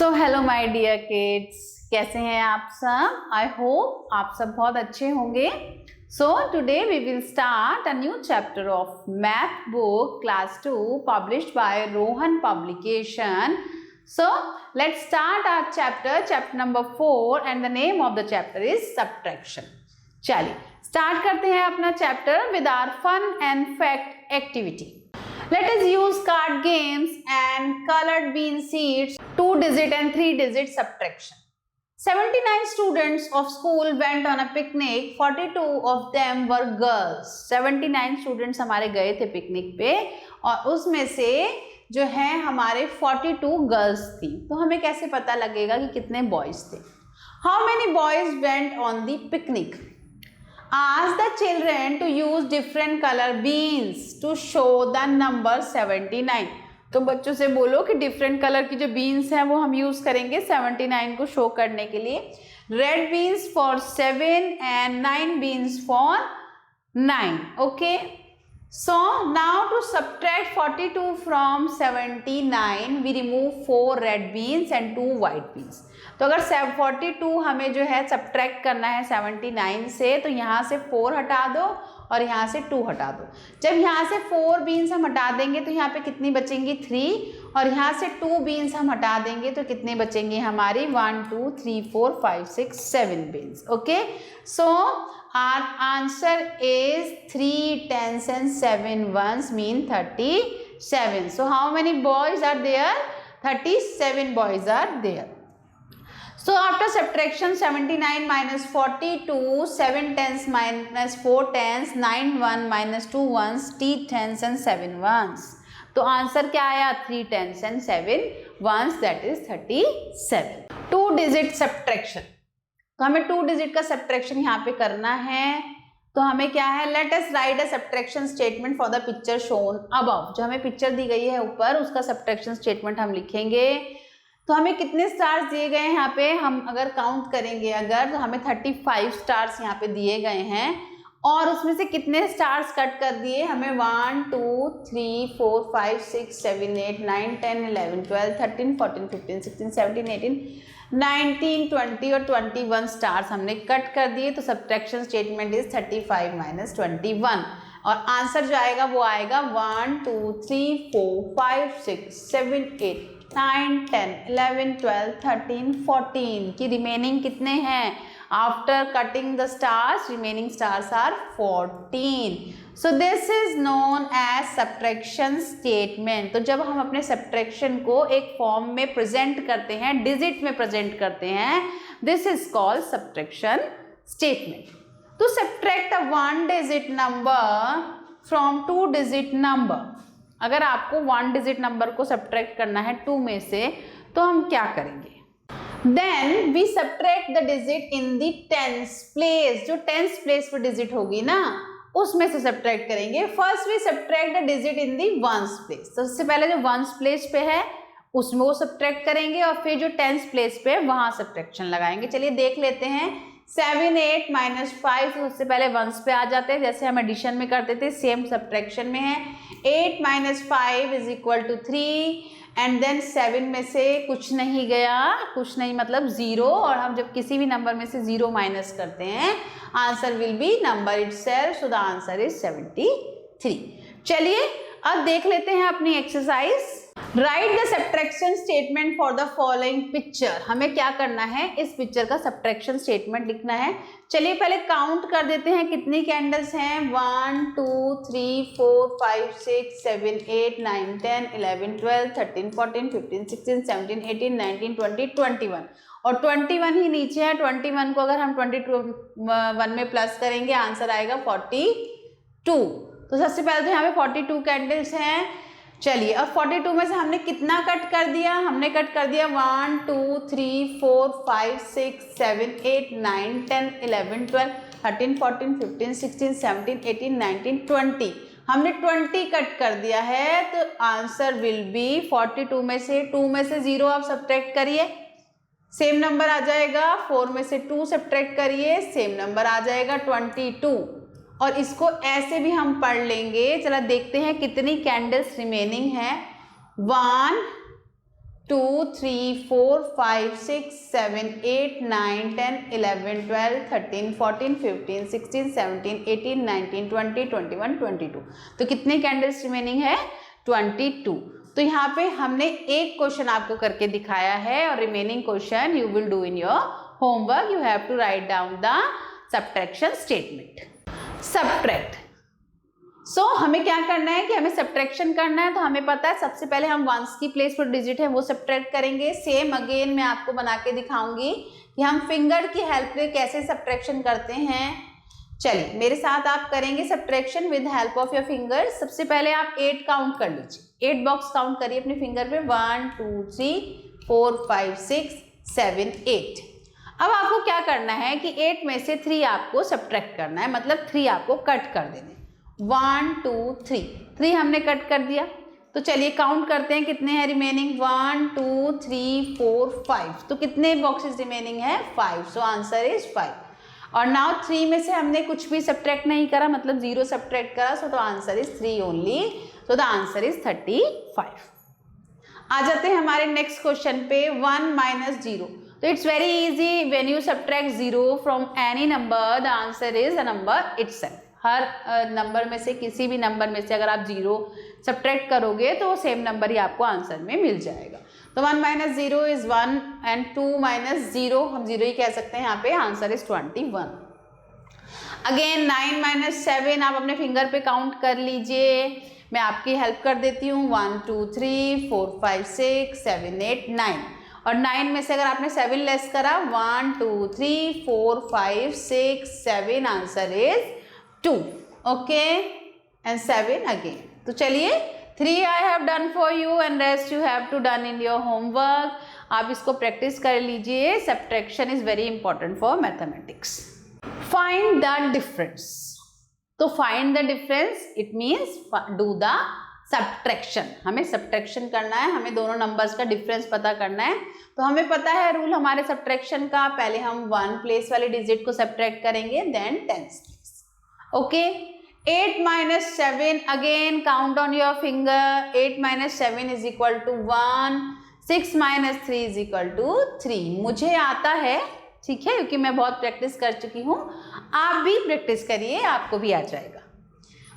So hello my dear kids, कैसे हैं आप सब? आई होप आप सब बहुत अच्छे होंगे। So today we will start a new chapter of math book class 2 published by Rohan publication. So let's start our chapter number 4 and the name of the chapter is subtraction. चलिए start करते हैं अपना chapter with our fun and fact activity. Let us use card games and colored bean seeds, 2-digit and 3-digit subtraction. 79 students of school went on a picnic. 42 of them were girls. 79 students हमारे गए थे picnic पे और उसमें से जो है हमारे 42 गर्ल्स थी। तो हमें कैसे पता लगेगा कि कितने बॉयज थे? How many boys went on the picnic? Ask the children to use different color beans to show the number 79. तो बच्चों से बोलो कि डिफरेंट कलर की जो बीन्स हैं वो हम यूज करेंगे 79 को शो करने के लिए। Red beans for 7 and 9 beans for 9. Okay, so now to subtract 42 from 79 we remove 4 red beans and 2 white beans. तो अगर 42 हमें जो है सब्ट्रैक्ट करना है 79 से, तो यहाँ से 4 हटा दो और यहाँ से 2 हटा दो। जब यहाँ से 4 बीन्स हम हटा देंगे तो यहाँ पे कितनी बचेंगी? 3। और यहाँ से 2 बीन्स हम हटा देंगे तो कितने बचेंगे हमारी? 1 2 3 4 5 6 7 beans. Okay, so our answer is 3 10s and 7 1s mean 37. So how many boys are there? 37 boys are there. So after subtraction 79 minus 42, 7 10s minus 4 10s, 9 1 minus 2 1s, 3 10s and 7 1s. तो answer क्या आया? 3 10s and 7 1s, that is 37. 2 digit subtraction. तो हमें 2 digit का subtraction यहाँ पे करना है। तो हमें क्या है? Let us write a subtraction statement for the picture shown above. जो हमें पिक्चर दी गई है ऊपर, उसका subtraction statement हम लिखेंगे। तो हमें कितने स्टार्स दिए गए हैं यहाँ पे? हम अगर काउंट करेंगे तो हमें 35 स्टार्स यहाँ पे दिए गए हैं और उसमें से कितने स्टार्स कट कर दिए? हमें 1 2 3 4 5 6 7 8 9 10 11 12 13 14 15 16 17 18 19 20 और 21 स्टार्स हमने कट कर दिए। तो सब्ट्रैक्शन स्टेटमेंट इज 35 माइनस 21 और आंसर जो आएगा वो आएगा 1 2 3 4 5 6 7 8 9 10 11 12 13 14 की रिमेनिंग कितने हैं? After cutting the stars remaining stars are 14. So this is known as subtraction statement. तो जब हम अपने सब्ट्रैक्शन को एक फॉर्म में प्रेजेंट करते हैं, डिजिट में प्रेजेंट करते हैं, this is called subtraction statement. To subtract a 1 digit number from 2 digit number. अगर आपको 1 digit नंबर को सब्ट्रैक्ट करना है 2 में से, तो हम क्या करेंगे? Then we subtract the digit in the tens place. जो tens place पर डिजिट होगी ना, उसमें से सब्ट्रैक्ट करेंगे। First we subtract the digit in the ones place. तो सबसे पहले जो ones place पे है उसमें वो सब्ट्रैक्ट करेंगे और फिर जो टेंस प्लेस पे वहां सब्ट्रैक्शन लगाएंगे। चलिए देख लेते हैं। 7 8 माइनस 5 उससे पहले वंस पे आ जाते हैं, जैसे हम एडिशन में करते थे सेम सब्ट्रैक्शन में है। 8 minus 5 is equal to 3 and then 7 में से कुछ नहीं गया, कुछ नहीं मतलब 0, और हम जब किसी भी नंबर में से 0 माइनस करते हैं answer will be number itself, so the answer is 73. चलिए अब देख लेते हैं अपनी exercise. Right the subtraction statement for the following picture. हमें क्या करना है? इस पिक्चर का सब्ट्रैक्शन स्टेटमेंट लिखना है। चलिए पहले काउंट कर देते हैं कितनी कैंडल्स हैं। 1 2 3 4 5 6 7 8 9 10 11 12 13 14 15 16 17 18 19 20 21 और 21 ही नीचे है। 21 को अगर हम 21 में प्लस करेंगे आंसर आएगा 42. तो सबसे पहले तो यहाँ पे 42 कैंडल्स हैं। चलिए अब 42 में से हमने कितना कट कर दिया? हमने कट कर दिया 1 2 3 4 5 6 7 8 9 10 11 12 13 14 15 16 17 18 19 20। हमने 20 कट कर दिया है तो आंसर विल बी 42 में से 2 में से 0 आप सब्ट्रैक्ट करिए, सेम नंबर आ जाएगा। 4 में से 2 सब्ट्रैक्ट करिए, सेम नंबर आ जाएगा 22। और इसको ऐसे भी हम पढ़ लेंगे। चला देखते हैं कितनी कैंडल्स रिमेनिंग है। 1 2, 3, 4, 5, 6, 7, 8, 9, 10, 11, 12, 13, 14, 15, 16, 17, 18, 19, 20, 21, 22। तो कितने कैंडल्स रिमेनिंग है? 22। तो यहाँ पे हमने एक क्वेश्चन आपको करके दिखाया है और remaining question you will do in your homework. You have to write down the subtraction statement. Subtract, so हमें क्या करना है कि हमें सब्ट्रैक्शन करना है। तो हमें पता है सबसे पहले हम वंस की प्लेस पर डिजिट है वो सब्ट्रैक्ट करेंगे। सेम अगेन मैं आपको बना के दिखाऊंगी कि हम फिंगर की हेल्प से कैसे सब्ट्रैक्शन करते हैं। चलिए मेरे साथ आप करेंगे subtraction with help of your finger. सबसे पहले आप 8 काउंट कर लीजिए, 8 बॉक्स काउंट करिए अपने फिंगर पे। 1, 2, 3, 4, 5, 6, 7, 8। अब आपको क्या करना है कि 8 में से 3 आपको सब्ट्रैक्ट करना है, मतलब 3 आपको कट कर देने। 1, 2, 3, 3 हमने कट कर दिया। तो चलिए काउंट करते हैं कितने हैं रिमेनिंग। 1, 2, 3, 4, 5। तो कितने बॉक्सेस रिमेनिंग है? 5। So answer is 5। और नाउ 3 में से हमने कुछ भी सब्ट्रैक्ट नहीं करा, मतलब 0 सब्ट्रैक्ट करा। So the answer is 3 only. So the answer is 35। आ जाते हैं हमारे नेक्स्ट क्वेश्चन पे। 1 - 0। तो it's very easy, when you subtract 0 from any number the answer is a number itself. Her number में से किसी भी नंबर में से अगर आप 0 सब्ट्रैक्ट करोगे तो सेम नंबर ही आपको आंसर में मिल जाएगा। तो 1 - 0 इज 1 एंड 2 - 0 हम 0 ही कह सकते हैं यहाँ पे। Answer is 21। अगेन 9 - 7 आप अपने फिंगर पे काउंट कर लीजिए। मैं आपकी हेल्प कर देती हूँ। 1, 2, 3, 4, 5, 6, 7, 8, 9। और 9 में से अगर आपने 7 लेस करा 1, 2, 3, 4, 5, 6, 7 answer is 2। Okay and 7 again. तो चलिए 3 I have done for you and rest you have to done in your homework. आप इसको प्रैक्टिस कर लीजिए। Subtraction is very important for mathematics. Find the difference. तो find the difference it means do the subtraction. हमें subtraction करना है, हमें दोनों नंबर्स का डिफरेंस पता करना है। तो हमें पता है रूल हमारे सब्ट्रैक्शन का। पहले हम 1 प्लेस वाले डिजिट को सब्ट्रैक्ट करेंगे, then 10th place. Okay 8 - 7 again count on your finger. 8 - 7 is equal to 1। 6 - 3 is equal to 3। मुझे आता है, ठीक है, क्योंकि मैं बहुत प्रैक्टिस कर चुकी हूँ। आप भी प्रैक्टिस करिए, आपको भी आ जाएगा।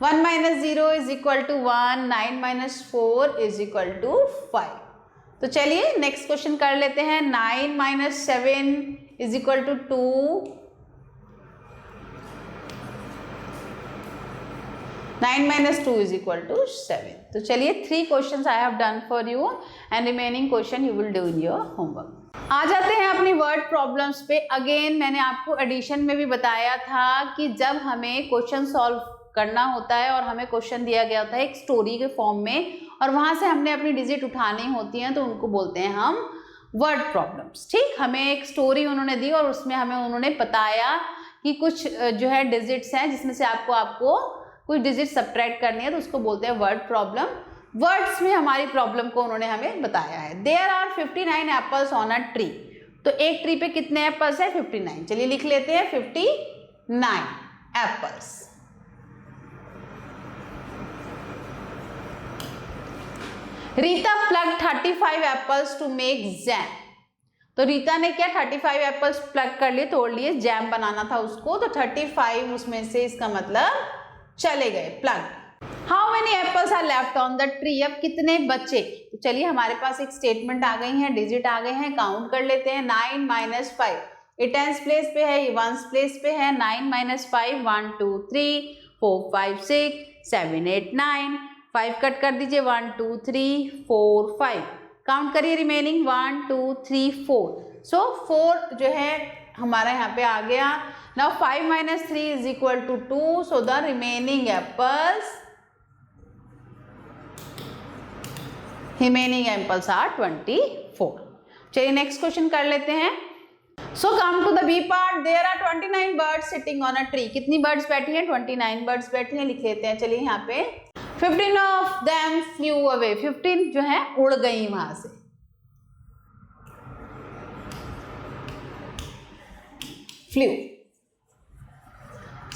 1 - 0 is equal to 1। 9 - 4 is equal to 5। तो चलिए नेक्स्ट क्वेश्चन कर लेते हैं। 9 - 7 is equal to 2। 9 - 2 is equal to 7। तो चलिए 3 questions I have done for you and remaining question you will do in your homework. आ जाते हैं अपनी वर्ड प्रॉब्लम्स पे। अगेन मैंने आपको एडिशन में भी बताया था कि जब हमें क्वेश्चन सॉल्व करना होता है और हमें क्वेश्चन दिया गया होता है एक स्टोरी के फॉर्म में और वहां से हमने अपनी डिजिट उठानी होती हैं, तो उनको बोलते हैं हम वर्ड प्रॉब्लम्स। ठीक, हमें एक स्टोरी उन्होंने दी और उसमें हमें उन्होंने बताया कि कुछ जो है डिजिट्स हैं जिसमें से आपको कुछ डिजिट सब्ट्रैक्ट करनी है, तो उसको बोलते हैं वर्ड प्रॉब्लम। वर्ड्स में हमारी प्रॉब्लम को उन्होंने हमें बताया है। There are 59 apples on a tree. तो एक ट्री पे कितने एप्पल्स है? 59। चलिए लिख लेते हैं 59 apples. Rita pluck 35 apples to make jam. तो रीता ने क्या 35 एप्पल्स प्लग कर लिए, तोड़ लिए, जैम बनाना था उसको। तो 35 उसमें से इसका मतलब चले गए, pluck. How many apples are left on the tree. अब कितने बचे? तो चलिए हमारे पास एक स्टेटमेंट आ गई है, डिजिट आ गए हैं, काउंट कर लेते हैं। 9 - 5 ये 10th प्लेस पे है, ये 1st प्लेस पे है। 9 - 5 1 2 3 4 5 6 7 8 9। 5 कट कर दीजिए, 1 2 3 4 5। काउंट करिए रिमेनिंग 1 2 3 4। सो 4 जो है हमारा यहाँ पे आ गया। Now 5 - 3 is equal to 2। So the remaining apples are 24। चलिए नेक्स्ट क्वेश्चन कर लेते हैं। So come to the B part. There are 29 birds sitting on a tree. कितनी बर्ड्स बैठी हैं? 29 बर्ड्स बैठी हैं। लिख लेते हैं। चलिए यहाँ पे 15 ऑफ देम फ्लू अवे। 15 जो है उड़ गई वहां से। फ्लू।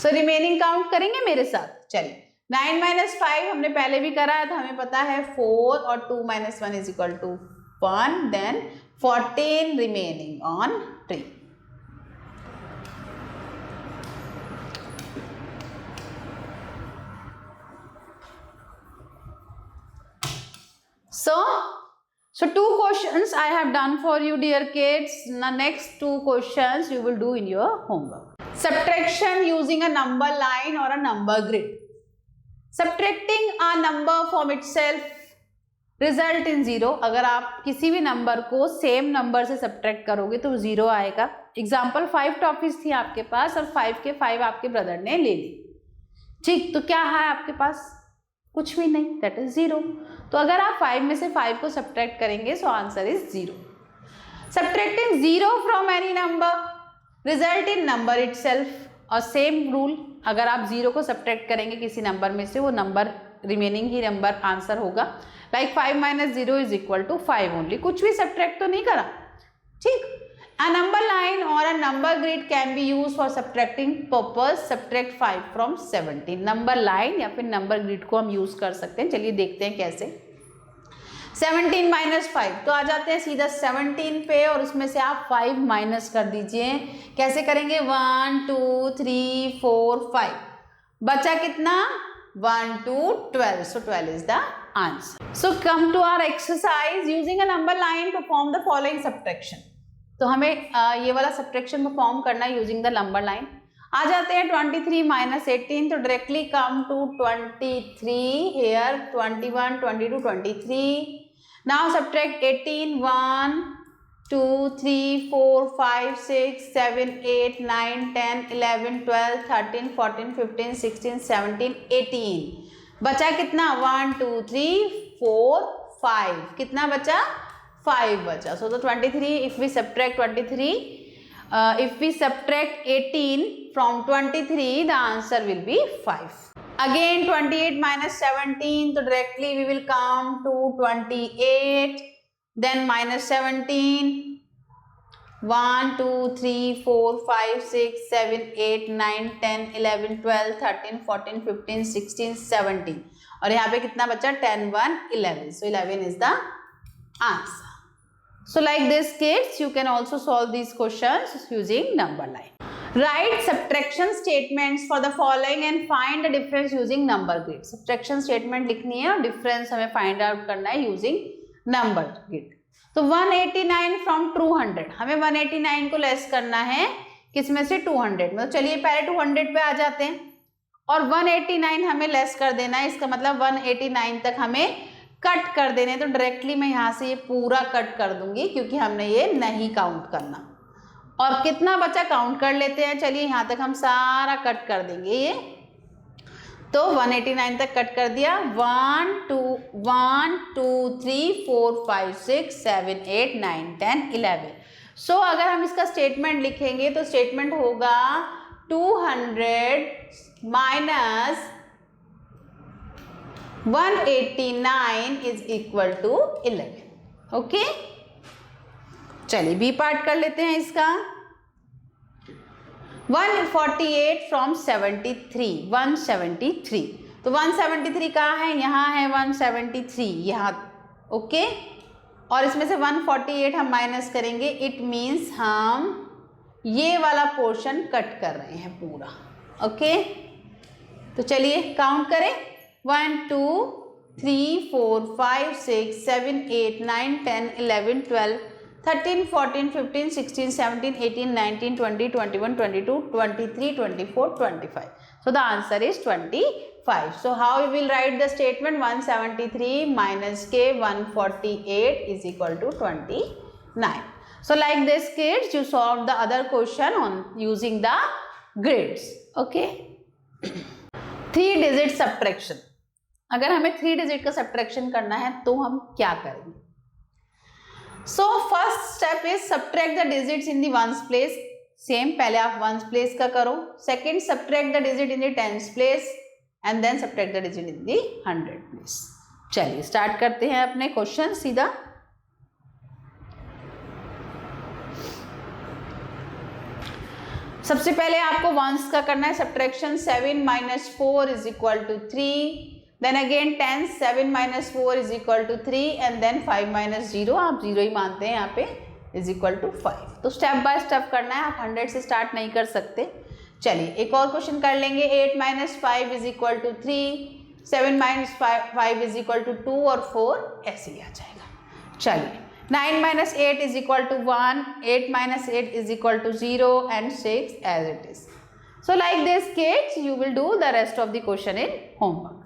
सो रिमेनिंग काउंट करेंगे मेरे साथ। चलिए 9 - 5 हमने पहले भी करा है, तो हमें पता है 4 और 2 - 1 is equal to 1, then 14 remaining on tree. So 2 questions I have done for you, dear kids. The next 2 questions you will do in your homework. Subtraction using a number line or a number grid. Subtracting a number from itself result in 0. अगर आप किसी भी number को same number से subtract करोगे तो 0 आएगा. Example 5 toffees थी आपके पास और 5 के 5 आपके ब्रदर ने ले ली. ठीक, तो क्या है आपके पास? कुछ भी नहीं, दैट इज 0. तो अगर आप 5 में से 5 को सब्ट्रैक्ट करेंगे so answer is 0. Subtracting 0 from any number result in number itself. और सेम रूल, अगर आप 0 को सब्ट्रैक्ट करेंगे किसी नंबर में से, वो नंबर रिमेनिंग ही नंबर आंसर होगा. Like 5 - 0 is equal to 5 only. कुछ भी सब्ट्रैक्ट तो नहीं करा. ठीक. A number line or a number grid can be used for subtracting purpose. Subtract 5 from 17. Number line या फिर नंबर ग्रिड को हम यूज कर सकते हैं. चलिए देखते हैं कैसे. 17 - 5, तो आ जाते हैं सीधा 17 पे और उसमें से आप 5 माइनस कर दीजिए. कैसे करेंगे? 1 2 3 4 5. बचा कितना? 1 2 12. So 12 is the answer. So come to our exercise. Using a number line, perform the following subtraction. तो हमें ये वाला सब्ट्रैक्शन परफॉर्म करना है यूजिंग द नंबर लाइन. आ जाते हैं 23 - 18, तो directly come to 23 here. 21 22 23. Now subtract 18. 1 2 3 4 5 6 7 8 9 10 11 12 13 14 15 16 17 18. बचा कितना? 1 2 3 4 5. कितना बचा? 5 बचा. So the 23, if we subtract 23, if we subtract 18 from 23, the answer will be 5. Again 28 - 17, so directly we will come to 28, then minus 17. 1 2 3 4 5 6 7 8 9 10 11 12 13 14 15 16 17. और यहाँ पे कितना बचा? 10 1 11. So 11 is the answer. So like this kids, you can also solve these questions using number line. Write subtraction statements for the following and find the difference using number grid. Subtraction statement लिखनी है और difference हमें find out करना है using number grid. तो 189 from 200, हमें 189 को less करना है किसमें से? 200 में. तो चलिए पहले 200 पे आ जाते हैं और 189 हमें लेस कर देना है. इसका मतलब 189 तक हमें कट कर देने. तो डायरेक्टली मैं यहाँ से ये पूरा कट कर दूंगी क्योंकि हमने ये नहीं काउंट करना. और कितना बचा काउंट कर लेते हैं. चलिए यहाँ तक हम सारा कट कर देंगे ये. तो 189 तक कट कर दिया. 1 2 3 4 5 6 7 8 9 10 11. सो अगर हम इसका स्टेटमेंट लिखेंगे तो स्टेटमेंट होगा 200 minus 189 is equal to 11. Okay, चलिए बी पार्ट कर लेते हैं इसका. 148 फ्रॉम 73. 173. तो 173 कहाँ है? यहाँ है 173 यहाँ. ओके, और इसमें से 148 हम माइनस करेंगे. इट मीन्स हम ये वाला पोर्शन कट कर रहे हैं पूरा. ओके, तो चलिए काउंट करें. 1 2 3 4 5 6 7 8 9 10 11 12 13 14 15 16 17 18 19 20 21 22 23 24 25. So the answer is 25. So how we will write the statement? 173 minus k 148 is equal to 29. So like this kids, you solve the other question on using the grids. Okay. 3 digit subtraction. अगर हमें 3 digit का subtraction करना है तो हम क्या करेंगे? So first step is subtract the digits in the ones place. Same, पहले आप वंस प्लेस का करो. Second, subtract the digit in the tens place and then subtract the digit in the 100 place. चलिए स्टार्ट करते हैं अपने question सीधा. सबसे पहले आपको वंस का करना है subtraction. 7 - 4 is equal to 3. Then again 10, 7 minus 4 is equal to 3 and then 5 minus 0, आप 0 ही मानते हैं यहाँ पे, is equal to 5. तो स्टेप बाय स्टेप करना है, आप 100 से स्टार्ट नहीं कर सकते. चलिए एक और क्वेश्चन कर लेंगे. 8 minus 5 is equal to 3, 7 minus 5 is equal to 2 और 4 ऐसे ही आ जाएगा. चलिए 9 minus 8 is equal to 1, 8 minus 8 is equal to 0 and 6 as it is. So like this kids, you will do the rest of the question in homework.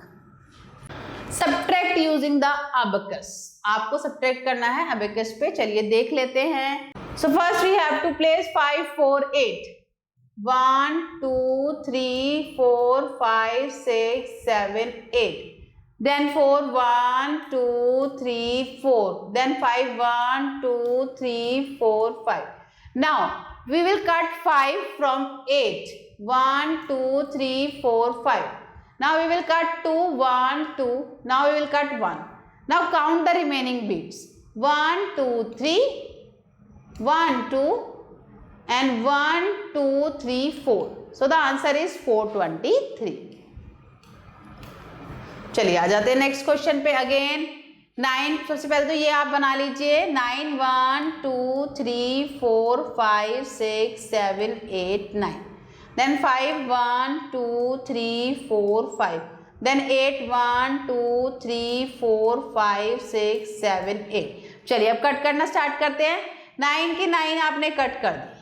Subtract using the abacus. आपको subtract करना है abacus पे. चलिए देख लेते हैं. So first we have to place 5, 4, 8. 1, 2, 3, 4, 5, 6, 7, 8. Then 4, 1, 2, 3, 4. Then 5, 1, 2, 3, 4, 5. Now we will cut 5 from 8. 1, 2, 3, 4, 5. Now we will cut 2, 1, 2. Now we will cut 1. Now count the remaining bits. 1, 2, 3, 1, 2 and 1, 2, 3, 4. So the answer is 423. चलिए आ जाते हैं next question पे. Again 9, सबसे पहले तो ये आप बना लीजिए. 9, 1, 2, 3, 4, 5, 6, 7, 8, 9. Then 5, 1, 2, 3, 4, 5. Then 8, 1, 2, 3, 4, 5, 6, 7, 8. चलिए अब कट करना स्टार्ट करते हैं. 9 की 9 आपने कट कर दी.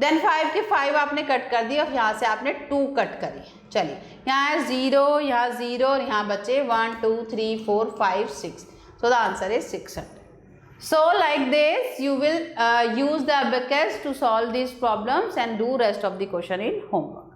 देन 5 की 5 आपने कट कर दी और यहाँ से आपने 2 कट करी. चलिए यहाँ 0, यहाँ 0 और यहाँ बचे 1, 2, 3, 4, 5, 6. So the answer is 600. So like this you will use the abacus to solve these problems and do rest of the question in homework.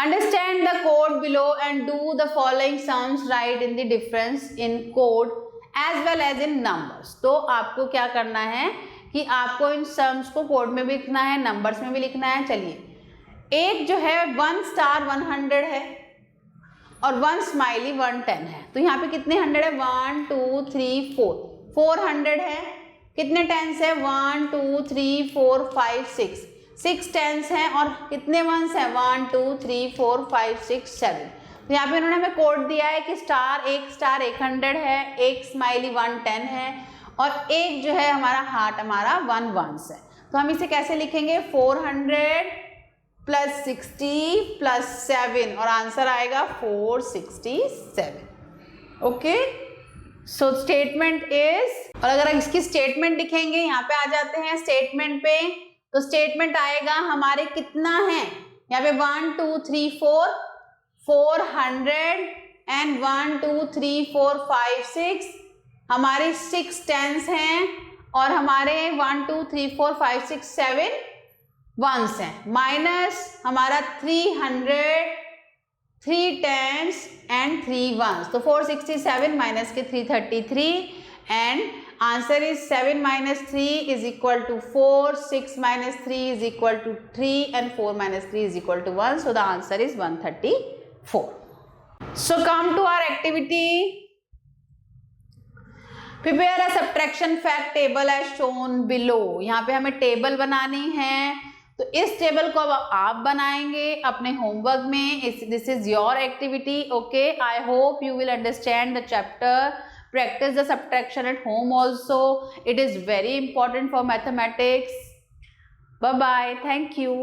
Understand the code below and do the following sums. Write in the difference in code as well as in numbers. तो आपको क्या करना है कि आपको इन sums को code में भी लिखना है, नंबर्स में भी लिखना है. चलिए एक जो है 1 स्टार 100 है और 1 स्माइली 110 है. तो यहाँ पे कितने 100 है? 1, 2, 3, 4. 400 है. कितने टेंस है? 1, 2, 3, 4, 5, 6. 6 टेंस हैं और कितने वंस हैं? 1, 2, 3, 4, 5, 6, 7. तो यहाँ पे उन्होंने हमें कोड दिया है कि स्टार 100 है, एक स्माइली 110 है और एक जो है हमारा हार्ट हमारा 1 वंस है. तो हम इसे कैसे लिखेंगे? 400 प्लस 60 प्लस 7 और आंसर आएगा 467. ओके, सो स्टेटमेंट इज, और अगर इसकी स्टेटमेंट लिखेंगे यहाँ पे आ जाते हैं स्टेटमेंट पे, तो स्टेटमेंट आएगा हमारे कितना है यहाँ पे 1, 2, 3, 4, 400 एंड 1, 2, 3, 4, 5, 6. हमारे 6 टेंस हैं और हमारे 1, 2, 3, 4, 5, 6, 7 वंस हैं, माइनस हमारा 300, 3 टेंस एंड 3 वंस. तो 467 माइनस के 333 and answer is 7 minus 3 is equal to 4, 6 minus 3 is equal to 3 and 4 minus 3 is equal to 1. So the answer is 134. So come to our activity. Prepare a subtraction fact table as shown below. यहाँ पे हमें table बनानी है, तो इस table को अब आप बनाएंगे अपने होमवर्क में. This is your activity. Okay, I hope you will understand the chapter. Practice the subtraction at home also. It is very important for mathematics. Bye bye. Thank you.